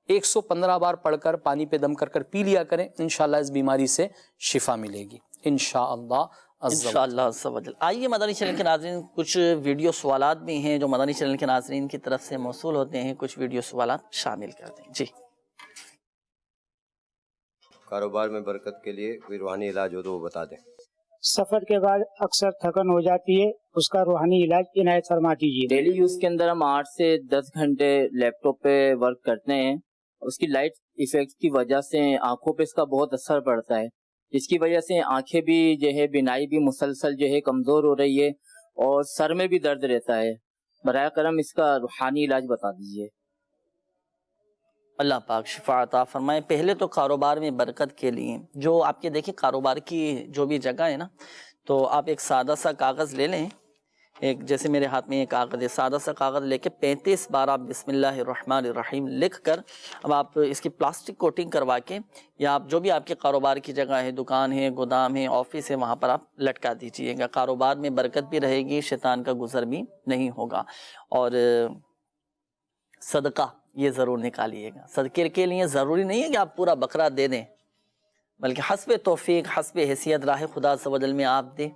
115 بار پڑھ کر پانی پہ دم کر پی لیا کریں، انشاءاللہ اس بیماری سے شفا ملے گی انشاءاللہ انشاءاللہ عز و جل۔ آئیے مدنی چینل کے ناظرین، کچھ ویڈیو سوالات بھی ہیں جو مدنی چینل کے ناظرین کی طرف سے موصول ہوتے ہیں، کچھ ویڈیو سوالات شامل کرتے ہیں۔ جی، کاروبار میں برکت کے لیے کوئی روحانی علاج ہو تو وہ بتا دیں۔ سفر کے بعد اکثر تھکن ہو جاتی ہے، اس کا روحانی علاج عنایت فرما دیجیے۔ ڈیلی یوز کے اندر ہم 8 سے 10 گھنٹے لیپ ٹاپ پہ ورک کرتے ہیں، اس کی لائٹ ایفیکٹ کی وجہ سے آنکھوں پہ اس کا بہت اثر پڑتا ہے، جس کی وجہ سے آنکھیں بھی جو ہے، بینائی بھی مسلسل جو ہے کمزور ہو رہی ہے، اور سر میں بھی درد رہتا ہے۔ براہ کرم اس کا روحانی علاج بتا دیجیے۔ اللہ پاک شفا عطا فرمائے۔ پہلے تو کاروبار میں برکت کے لیے جو آپ کے دیکھیں کاروبار کی جو بھی جگہ ہے نا، تو آپ ایک سادہ سا کاغذ لے لیں، ایک جیسے میرے ہاتھ میں ایک کاغذ ہے، سادہ سا کاغذ لے کے 35 بار آپ بسم اللہ الرحمن الرحیم لکھ کر، اب آپ اس کی پلاسٹک کوٹنگ کروا کے، یا آپ جو بھی آپ کے کاروبار کی جگہ ہے، دکان ہے، گودام ہے، آفس ہے، وہاں پر آپ لٹکا دیجئے گا۔ کاروبار میں برکت بھی رہے گی، شیطان کا گزر بھی نہیں ہوگا۔ اور صدقہ یہ ضرور نکالیے گا. صدقے کے لیے ضروری نہیں ہے کہ آپ پورا بکرا دے دیں، بلکہ حسب توفیق، حسب حیثیت راہ خدا عز و جل میں آپ دیں،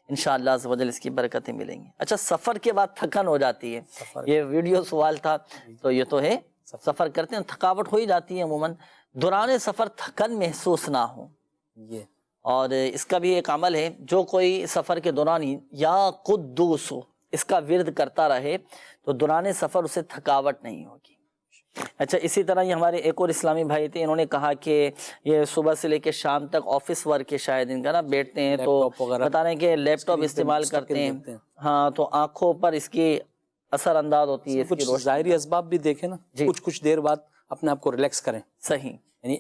انشاءاللہ عز و جل اس کی برکتیں ملیں گی. اچھا، سفر کے بعد تھکن ہو جاتی ہے، یہ ویڈیو سوال تھا تو یہ تو ہے، سفر کرتے ہیں تھکاوٹ ہو ہی جاتی ہے عموماً. دوران سفر تھکن محسوس نہ ہو، اور اس کا بھی ایک عمل ہے، جو کوئی سفر کے دوران یا قدوس اس کا ورد کرتا رہے تو دوران سفر اسے تھکاوٹ نہیں ہوگی. اچھا، اسی طرح یہ ہمارے ایک اور اسلامی بھائی تھے، انہوں نے کہا کہ یہ صبح سے لے کے شام تک آفس ورک کے شاید ان کا نا بیٹھتے ہیں تو بتا رہے ہیں کہ لیپ ٹاپ استعمال کرتے ہیں، ہاں، تو آنکھوں پر اس کی اثر انداز ہوتی ہے. کچھ ظاہری اسباب بھی دیکھیں نا، کچھ دیر بعد اپنے آپ کو ریلیکس کریں. صحیح، یعنی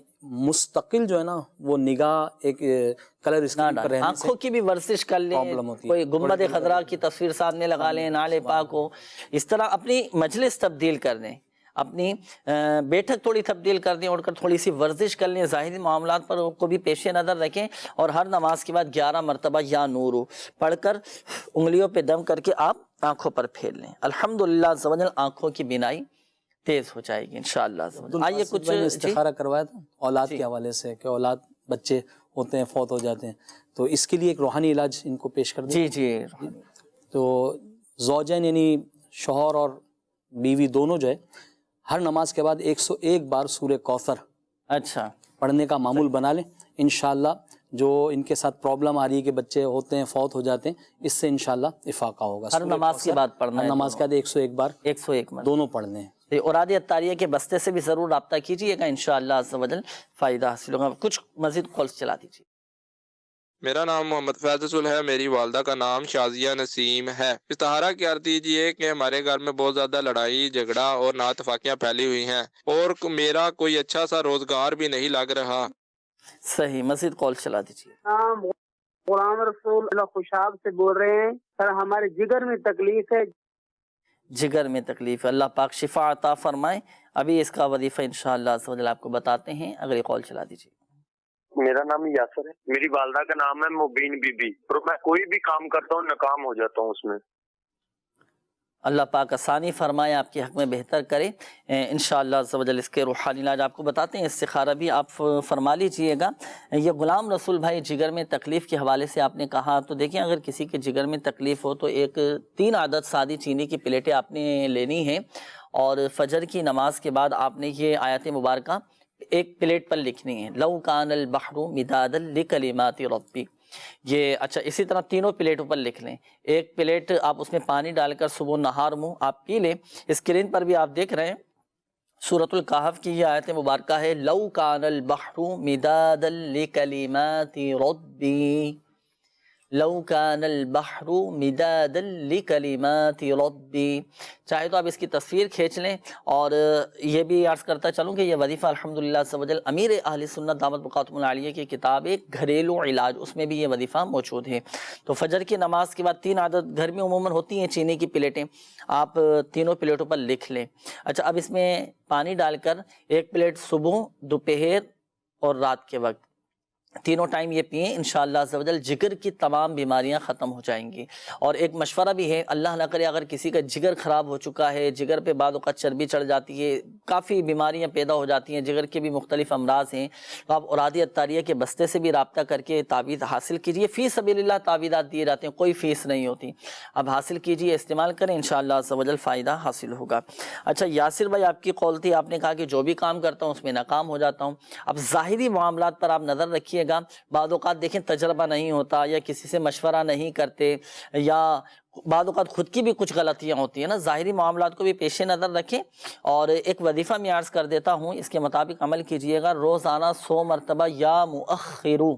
مستقل جو ہے نا وہ نگاہ ایک کلر اسکرین پر رہنے سے آنکھوں کی بھی ورزش کر لیں، کوئی گنبد خضراء کی تصویر سامنے لگا لیں، نعل پاک ہو، اس طرح اپنی مجلس تبدیل کر دیں، اپنی بیٹھک تھوڑی تبدیل کر دیں، اٹھ کر تھوڑی سی ورزش کر لیں، ظاہری معاملات پر کو بھی پیش نظر رکھیں، اور ہر نماز کے بعد 11 مرتبہ یا نور پڑھ کر انگلیوں پہ دم کر کے آپ آنکھوں پر پھیر لیں. الحمدللہ عز و جل آنکھوں کی بینائی تیز ہو جائے گی انشاءاللہ. آئیے کچھ استخارہ کروایا تھا اولاد کے حوالے سے کہ اولاد بچے ہوتے ہیں فوت ہو جاتے ہیں، تو اس کے لیے ایک روحانی علاج ان کو پیش کر دیں. جی. تو زوجین یعنی شوہر اور بیوی دونوں جو ہے ہر نماز کے بعد 101 بار سورہ کوثر اچھا پڑھنے کا معمول بنا لیں. انشاءاللہ جو ان کے ساتھ پرابلم آ رہی ہے کہ بچے ہوتے ہیں فوت ہو جاتے ہیں، اس سے انشاءاللہ افاقہ ہوگا. ہر نماز کے بعد پڑھنا ہے، ہر نماز کے بعد 101 بار 101 بار دونوں پڑھنے ہیں. اوراد اتاریہ کے بستے سے بھی ضرور رابطہ کیجیے گا، انشاءاللہ عز و جل فائدہ حاصل ہوگا. کچھ مزید کالز چلا دیجیے. میرا نام محمد فیضل ہے، میری والدہ کا نام شازیہ نسیم ہے. استخارہ کر دیجئے کہ ہمارے گھر میں بہت زیادہ لڑائی جھگڑا اور نااتفاقیاں پھیلی ہوئی ہیں، اور میرا کوئی اچھا سا روزگار بھی نہیں لگ رہا. صحیح، مزید کال چلا دیجیے. غلام رسول اللہ خوشاب سے بول رہے ہیں سر، ہمارے جگر میں تکلیف ہے. جگر میں تکلیف ہے، اللہ پاک شفا عطا فرمائے. ابھی اس کا وظیفہ انشاءاللہ عز و جل آپ کو بتاتے ہیں. اگلی کال چلا دیجیے. میرا نام یاسر ہے، میری والدہ کا نام ہے مبین بی بی، اور میں کوئی بھی کام کرتا ہوں ناکام ہو جاتا ہوں اس میں. اللہ پاک آسانی فرمائے، آپ کے حق میں بہتر کرے انشاءاللہ عز و جل. اس کے روحانی علاج آپ کو بتاتے ہیں، استخارہ بھی آپ فرما لیجئے گا. یہ غلام رسول بھائی جگر میں تکلیف کے حوالے سے آپ نے کہا، تو دیکھیں اگر کسی کے جگر میں تکلیف ہو تو 3 عدد سادی چینی کی پلیٹیں آپ نے لینی ہیں، اور فجر کی نماز کے بعد آپ نے یہ آیت مبارکہ ایک پلیٹ پر لکھنی ہے، لو کان البحر مدادا لکلمات ربی. یہ اچھا، اسی طرح تینوں پلیٹوں پر لکھ لیں. ایک پلیٹ آپ اس میں پانی ڈال کر صبح نہار منہ آپ پی لیں. اسکرین پر بھی آپ دیکھ رہے ہیں سورۃ الکہف کی یہ آیت مبارکہ ہے، لو کان البحر مدادا لکلمات ربی، لو کان البحر مدادا لکلمات ربی. چاہے تو آپ اس کی تصویر کھینچ لیں. اور یہ بھی عرض کرتا چلوں کہ یہ وظیفہ الحمدللہ عز و جل امیر اہل سنت دامت بقاتہم العالیہ کی کتاب ایک گھریلو علاج، اس میں بھی یہ وظیفہ موجود ہے. تو فجر کی نماز کے بعد 3 عدد گھر میں عموماً ہوتی ہیں چینی کی پلیٹیں، آپ تینوں پلیٹوں پر لکھ لیں. اچھا، اب اس میں پانی ڈال کر ایک پلیٹ صبح، دوپہر اور رات کے وقت تینوں ٹائم یہ پئیں، انشاءاللہ عز و جل جگر کی تمام بیماریاں ختم ہو جائیں گی. اور ایک مشورہ بھی ہے، اللہ نہ کرے اگر کسی کا جگر خراب ہو چکا ہے، جگر پہ بعض اوقات چربی چڑھ جاتی ہے، کافی بیماریاں پیدا ہو جاتی ہیں، جگر کے بھی مختلف امراض ہیں، تو آپ اوراد اتاریہ کے بستے سے بھی رابطہ کر کے تعویذ حاصل کیجئے. فی سبیل اللہ تعویذات دیے جاتے ہیں، کوئی فیس نہیں ہوتی. اب حاصل کیجئے، استعمال کریں، انشاءاللہ عز و جل فائدہ حاصل ہوگا. اچھا یاسر بھائی، آپ کی قول تھی، آپ نے کہا کہ جو بھی کام کرتا ہوں اس میں ناکام ہو جاتا ہوں. اب ظاہری معاملات پر آپ نظر رکھیے گا. بعض اوقات دیکھیں تجربہ نہیں ہوتا، یا کسی سے مشورہ نہیں کرتے، یا بعض اوقات خود کی بھی کچھ غلطیاں ہوتی ہیں نا. ظاہری معاملات کو بھی پیش نظر رکھیں. اور ایک وظیفہ میں عرض کر دیتا ہوں، اس کے مطابق عمل کیجئے گا. روزانہ 100 مرتبہ یا مؤخرو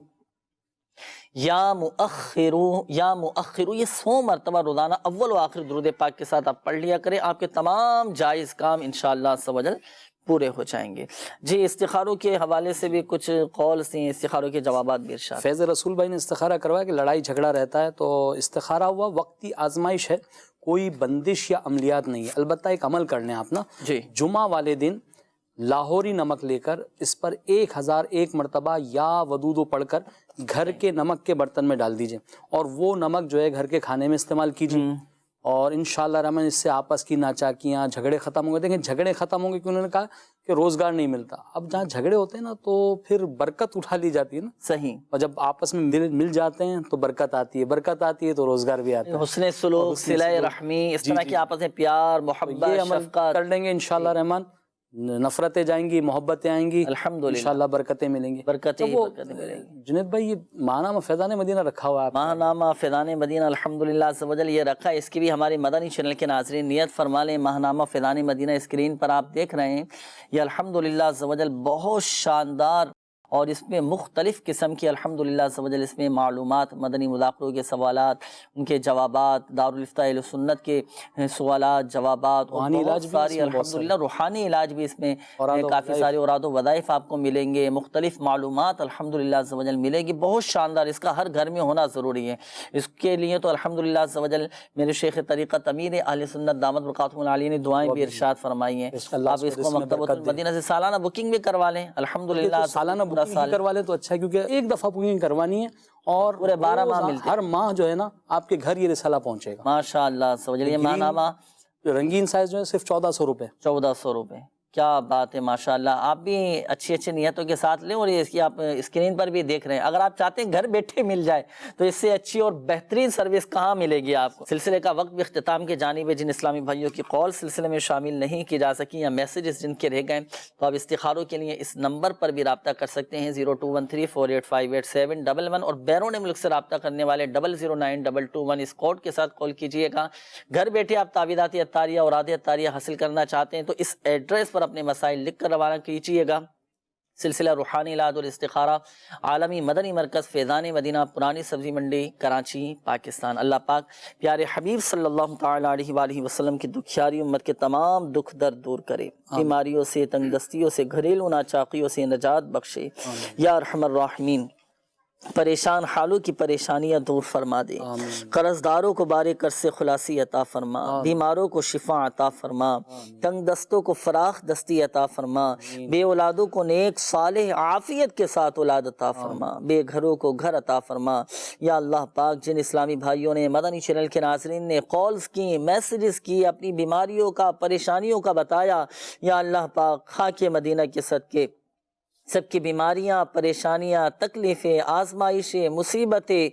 یا مؤخرو یا مؤخرو، یہ 100 مرتبہ روزانہ اول و آخر درود پاک کے ساتھ آپ پڑھ لیا کریں. آپ کے تمام جائز کام انشاءاللہ عز و جل پورے ہو جائیں گے. جی، استخاروں کے حوالے سے بھی کچھ قولز ہیں، استخاروں کے جوابات بھی ارشاد. فیض رسول بھائی نے استخارہ کروایا کہ لڑائی جھگڑا رہتا ہے، تو استخارہ ہوا وقتی آزمائش ہے، کوئی بندش یا عملیات نہیں ہے. البتہ ایک عمل کرنے آپ نا، جی، جمعہ والے دن لاہوری نمک لے کر اس پر 1001 مرتبہ یا ودودو پڑھ کر گھر کے نمک کے برتن میں ڈال دیجئے، اور وہ نمک جو ہے گھر کے کھانے میں استعمال کیجئے. اور انشاءاللہ رحمن اس سے آپس کی ناچاکیاں جھگڑے ختم ہوں گے. دیکھیں جھگڑے ختم ہوں گے کہ انہوں نے کہا کہ روزگار نہیں ملتا. اب جہاں جھگڑے ہوتے ہیں نا تو پھر برکت اٹھا لی جاتی ہے نا. صحیح. اور جب آپس میں مل جاتے ہیں تو برکت آتی ہے, برکت آتی ہے تو روزگار بھی آتا ہے. حسن سلوک, صلہ رحمی, اس طرح کی آپس میں پیار محبت یہ عمل شفقت کر لیں گے انشاءاللہ رحمان, نفرتیں جائیں گی, محبتیں آئیں گی, الحمدللہ انشاءاللہ برکتیں ملیں گی. برکتیں تو وہ برکتیں ملیں گی. جنید بھائی یہ ماہنامہ فیضان مدینہ رکھا ہوا ہے, ماہنامہ فیضان مدینہ الحمدللہ عز و جل یہ رکھا ہے. اس کی بھی ہمارے مدنی چینل کے ناظرین نیت فرما لیں. ماہنامہ فیضان مدینہ اسکرین پر آپ دیکھ رہے ہیں, یہ الحمدللہ عز و جل بہت شاندار اور اس میں مختلف قسم کی الحمدللہ عز و جل اس میں معلومات, مدنی مذاکروں کے سوالات, ان کے جوابات, دارالفتاء اہل سنت کے سوالات جوابات, اور بہت ساری الحمدللہ روحانی علاج بھی اس میں کافی سارے اوراد و وظائف آپ کو ملیں گے, مختلف معلومات الحمدللہ عز و جل ملے گی. بہت شاندار, اس کا ہر گھر میں ہونا ضروری ہے. اس کے لیے تو الحمدللہ عز و جل میرے شیخ طریقت امیر اہل سنت دامت برکاتہم العالیہ نے دعائیں بھی ارشاد فرمائی ہیں. آپ اس کو مکتبۃ المدینہ سے سالانہ بکنگ بھی کروا لیں. الحمدللہ سالانہ کروا لیں تو اچھا ہے, کیونکہ ایک دفعہ بکنگ کروانی ہے اور پورے 12 ماہ ملتے ہیں. ہر ماہ جو ہے نا آپ کے گھر یہ رسالہ پہنچے گا ماشاءاللہ. سمجھ لیے ماہنامہ رنگین سائز جو ہے صرف 1400 روپے. 1400 روپے, کیا بات ہے ماشاءاللہ. آپ بھی اچھی اچھی نیتوں کے ساتھ لیں, اور اس کی آپ اسکرین پر بھی دیکھ رہے ہیں. اگر آپ چاہتے ہیں گھر بیٹھے مل جائے تو اس سے اچھی اور بہترین سروس کہاں ملے گی آپ کو. سلسلے کا وقت بھی اختتام کے جانب ہے. جن اسلامی بھائیوں کی کال سلسلے میں شامل نہیں کی جا سکی یا میسیجز جن کے رہ گئے تو آپ استخاروں کے لیے اس نمبر پر بھی رابطہ کر سکتے ہیں 021348588711, اور بیرون ملک سے رابطہ کرنے والے 009221 اس کوڈ کے ساتھ کال کیجئے گا. گھر بیٹھے آپ تعویذات عطاریہ اور اوراد عطاریہ حاصل کرنا چاہتے ہیں تو اس ایڈریس پر اپنے مسائل لکھ کر روانہ کیجئے گا. سلسلہ روحانی علاج اور استخارہ, عالمی مدنی مرکز فیضان مدینہ, پرانی سبزی منڈی, کراچی, پاکستان. اللہ پاک پیارے حبیب صلی اللہ تعالی علیہ وآلہ وسلم کی دکھیاری امت کے تمام دکھ درد دور کرے, بیماریوں سے, تنگ دستیوں سے, گھریلو ناچاقیوں سے نجات بخشے یا ارحم الراحمین. پریشان حالوں کی پریشانیاں دور فرما دے, قرض داروں کو بارے قرض سے خلاصی عطا فرما, بیماروں کو شفا عطا فرما, تنگ دستوں کو فراخ دستی عطا فرما, بے اولادوں کو نیک صالح عافیت کے ساتھ اولاد عطا فرما, بے گھروں کو گھر عطا فرما. یا اللہ پاک جن اسلامی بھائیوں نے, مدنی چینل کے ناظرین نے کالز کی, میسیجز کی, اپنی بیماریوں کا, پریشانیوں کا بتایا, یا اللہ پاک خاک مدینہ کے صدقے سب کی بیماریاں, پریشانیاں, تکلیفیں, آزمائشیں, مصیبتیں,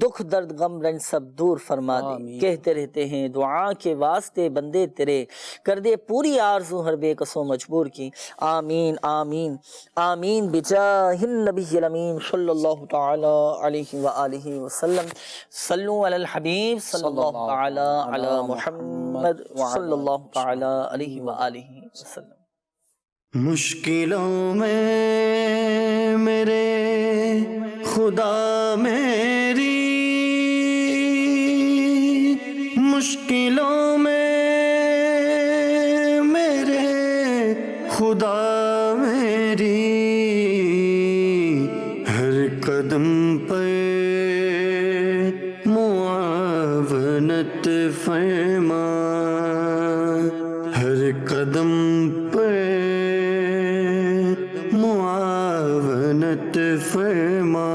دکھ درد غم رنج سب دور فرما دے. کہتے رہتے ہیں دعا کے واسطے بندے تیرے, کر دے پوری آرزو ہر بے کس و مجبور کی. آمین آمین آمین بجاہ النبی الامین صلی اللہ تعالی علیہ وآلہ وسلم. صلو علی الحبیب صلی اللہ تعالی علی محمد صلی اللہ تعالی علیہ وآلہ وسلم. مشکلوں میں میرے خدا میری, مشکلوں میں میرے خدا میری, ہر قدم پر معاونت فرما, ہر قدم پر معاونت فرما.